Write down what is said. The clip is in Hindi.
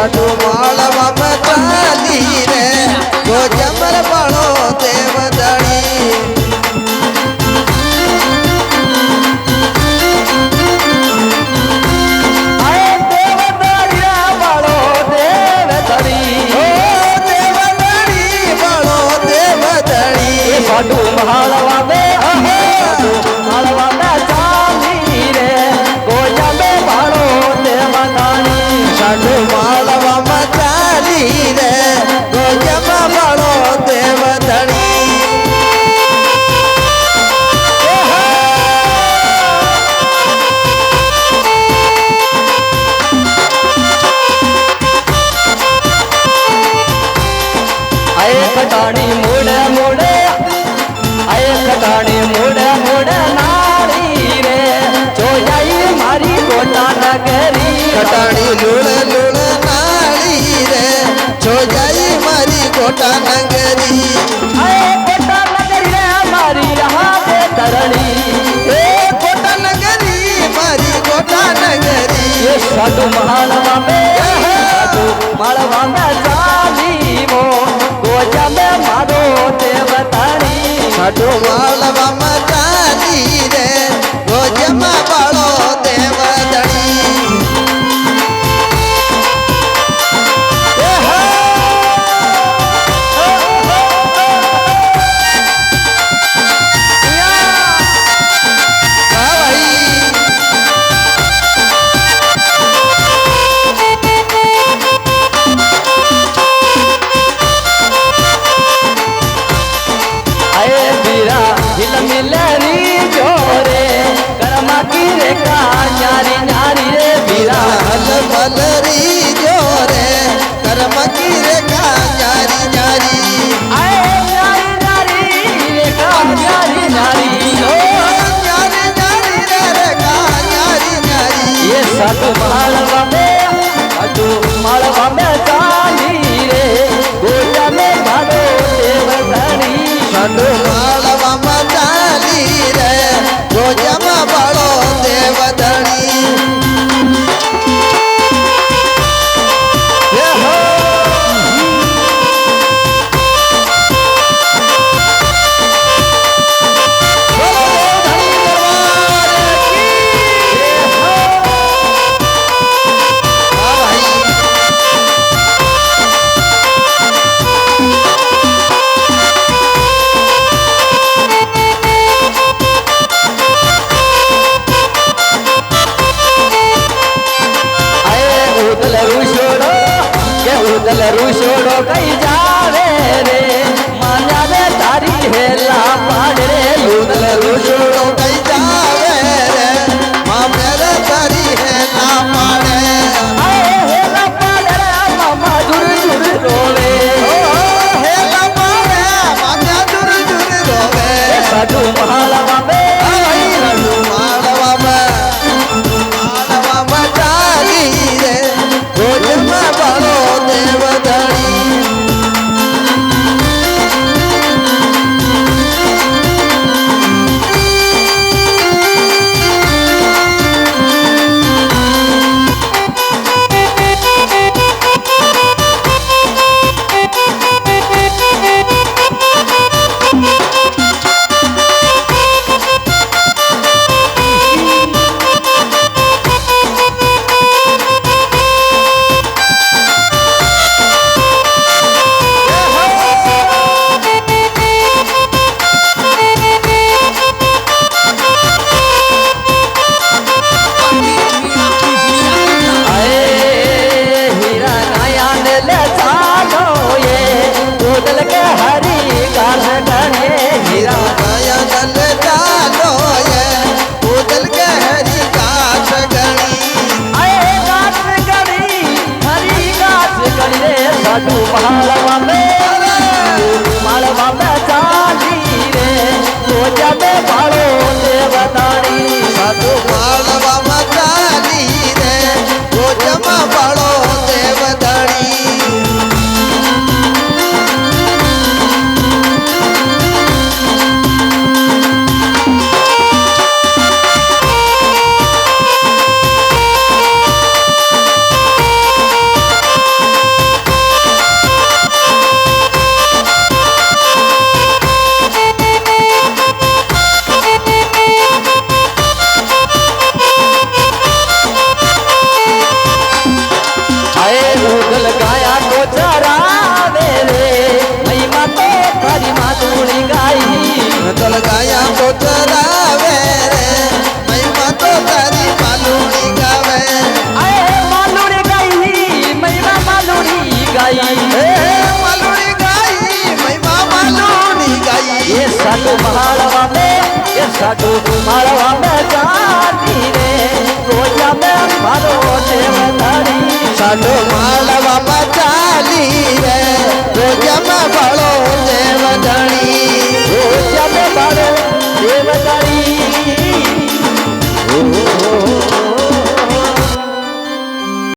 साडू मालवा में चाली रे गो जमर बड़ो देवधनी साडू मालवा में मालवा में चाली रे गोया में भाड़ो देवधनी साडू मालवा में चाली रे गोया में भाड़ो देवधनी आए कटानी मोड़े मोड़े कटानी मोड़े मोड़े नारी रे जोयाई मारी कोटा नगरी कटानी लूड़ लूड़ नारी रे जोयाई मारी कोटा नगरी आए कोटा नगरी रे मारी यहाँ पे तरणी ए कोटा नगरी मारी कोटा नगरी ये साडू मालवा में चाली वो गोजा में मारो देवतानी साडू मालवा में चाली रे गोजा में बाड़ो देवधनी मिलरी जोरे कर्मा की रेखा न्यारी न्यारी रे बीरा मलरी जोरे कर्म की रेखा न्यारी न्यारी आए न्यारी न्यारी रेखा न्यारी न्यारी ओ न्यारी न्यारी रे रेखा न्यारी न्यारी ये साडू मालवा में चाली रे गोया में भाड़ो देवधनी साडू मालवा में चाली रे गोया में बाड़ो देवधनी उदल रुशोड़ो कई जावे रे मान्या रे तारी हेला पाड़ रे उदल रुशोड़ो कई जावे रे मामे रे तारी हेला पाड़े आए हेला पाड़ रे मामा जुर जुर रोवे हेला पाड़े मामे जुर जुर रोवे साडू मालवा में मालवा में चाली रे गोज में बाड़ो देवधनी સાટુ માળવા में ये साटू मारवा में जाती रे गोया में मारो देव धड़ी साडो मालवा चाली रे रोजम बड़ो देव धणी